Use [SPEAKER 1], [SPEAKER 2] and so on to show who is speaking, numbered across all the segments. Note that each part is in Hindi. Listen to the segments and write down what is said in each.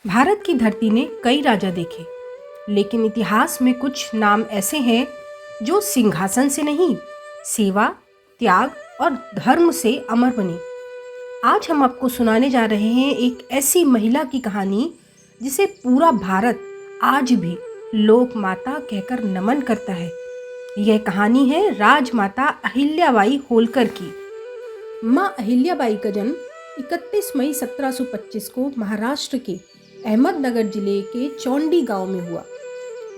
[SPEAKER 1] भारत की धरती ने कई राजा देखे, लेकिन इतिहास में कुछ नाम ऐसे हैं जो सिंहासन से नहीं, सेवा, त्याग और धर्म से अमर बने। आज हम आपको सुनाने जा रहे हैं एक ऐसी महिला की कहानी जिसे पूरा भारत आज भी लोक माता कहकर नमन करता है। यह कहानी है राजमाता अहिल्याबाई होलकर की। माँ अहिल्याबाई का जन्म 31 मई 1725 को महाराष्ट्र के अहमदनगर जिले के चौंडी गांव में हुआ।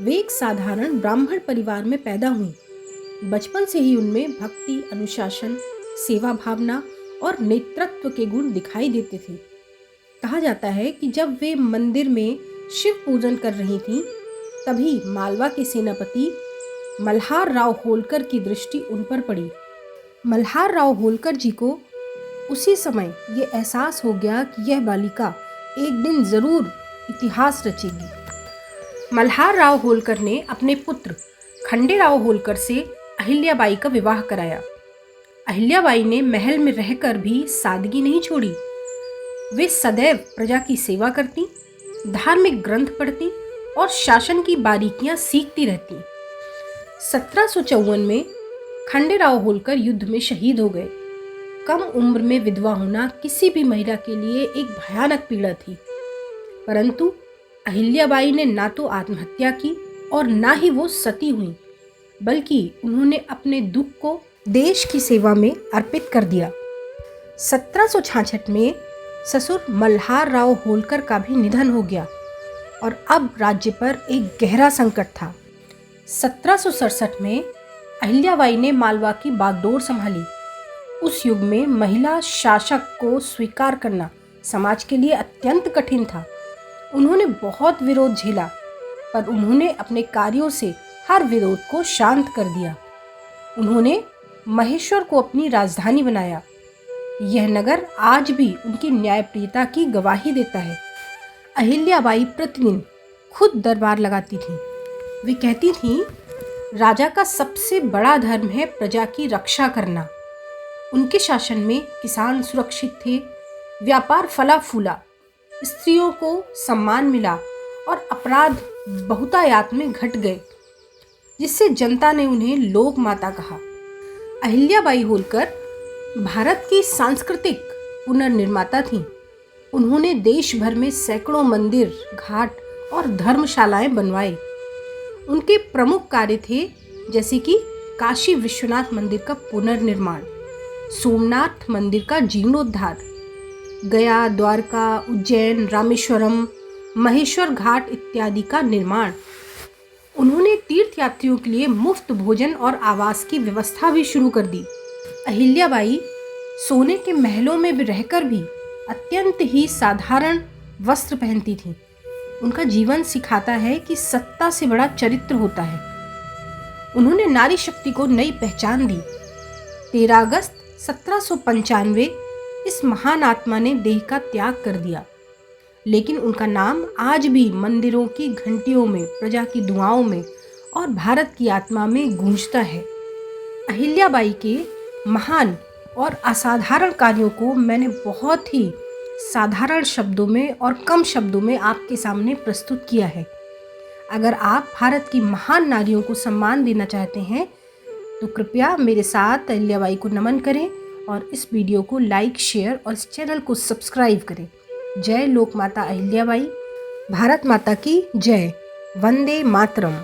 [SPEAKER 1] वे एक साधारण ब्राह्मण परिवार में पैदा हुई। बचपन से ही उनमें भक्ति, अनुशासन, सेवा भावना और नेतृत्व के गुण दिखाई देते थे। कहा जाता है कि जब वे मंदिर में शिव पूजन कर रही थीं, तभी मालवा के सेनापति मल्हार राव होलकर की दृष्टि उन पर पड़ी। मल्हार राव होलकर जी को उसी समय ये एहसास हो गया कि यह बालिका एक दिन जरूर इतिहास रचेगी। मल्हार राव होलकर ने अपने पुत्र खंडेराव होलकर से अहिल्याबाई का विवाह कराया। अहिल्याबाई ने महल में रहकर भी सादगी नहीं छोड़ी। वे सदैव प्रजा की सेवा करती, धार्मिक ग्रंथ पढ़ती और शासन की बारीकियां सीखती रहती। 1754 में खंडेराव होलकर युद्ध में शहीद हो गए। कम उम्र में विधवा होना किसी भी महिला के लिए एक भयानक पीड़ा थी, परंतु अहिल्याबाई ने ना तो आत्महत्या की और ना ही वो सती हुई, बल्कि उन्होंने अपने दुख को देश की सेवा में अर्पित कर दिया। 1766 में ससुर मल्हार राव होलकर का भी निधन हो गया और अब राज्य पर एक गहरा संकट था। 1767 में अहिल्याबाई ने मालवा की बागडोर संभाली। उस युग में महिला शासक को स्वीकार करना समाज के लिए अत्यंत कठिन था। उन्होंने बहुत विरोध झेला, पर उन्होंने अपने कार्यों से हर विरोध को शांत कर दिया। उन्होंने महेश्वर को अपनी राजधानी बनाया। यह नगर आज भी उनकी न्यायप्रियता की गवाही देता है। अहिल्याबाई प्रतिदिन खुद दरबार लगाती थीं। वे कहती थीं, राजा का सबसे बड़ा धर्म है प्रजा की रक्षा करना। उनके शासन में किसान सुरक्षित थे, व्यापार फला फूला, स्त्रियों को सम्मान मिला और अपराध बहुतायत में घट गए, जिससे जनता ने उन्हें लोक माता कहा। अहिल्याबाई होलकर भारत की सांस्कृतिक पुनर्निर्माता थीं। उन्होंने देश भर में सैकड़ों मंदिर, घाट और धर्मशालाएं बनवाए। उनके प्रमुख कार्य थे जैसे कि काशी विश्वनाथ मंदिर का पुनर्निर्माण, सोमनाथ मंदिर का जीर्णोद्धार, गया, द्वारका, उज्जैन, रामेश्वरम, महेश्वर घाट इत्यादि का निर्माण। उन्होंने तीर्थयात्रियों के लिए मुफ्त भोजन और आवास की व्यवस्था भी शुरू कर दी। अहिल्याबाई सोने के महलों में भी रहकर भी अत्यंत ही साधारण वस्त्र पहनती थीं। उनका जीवन सिखाता है कि सत्ता से बड़ा चरित्र होता है। उन्होंने नारी शक्ति को नई पहचान दी। 13 अगस्त 1795 इस महान आत्मा ने देह का त्याग कर दिया, लेकिन उनका नाम आज भी मंदिरों की घंटियों में, प्रजा की दुआओं में और भारत की आत्मा में गूंजता है। अहिल्याबाई के महान और असाधारण कार्यों को मैंने बहुत ही साधारण शब्दों में और कम शब्दों में आपके सामने प्रस्तुत किया है। अगर आप भारत की महान नारियों को सम्मान देना चाहते हैं तो कृपया मेरे साथ अहिल्याबाई को नमन करें और इस वीडियो को लाइक, शेयर और इस चैनल को सब्सक्राइब करें। जय लोक माता अहिल्याबाई। भारत माता की जय। वंदे मातरम।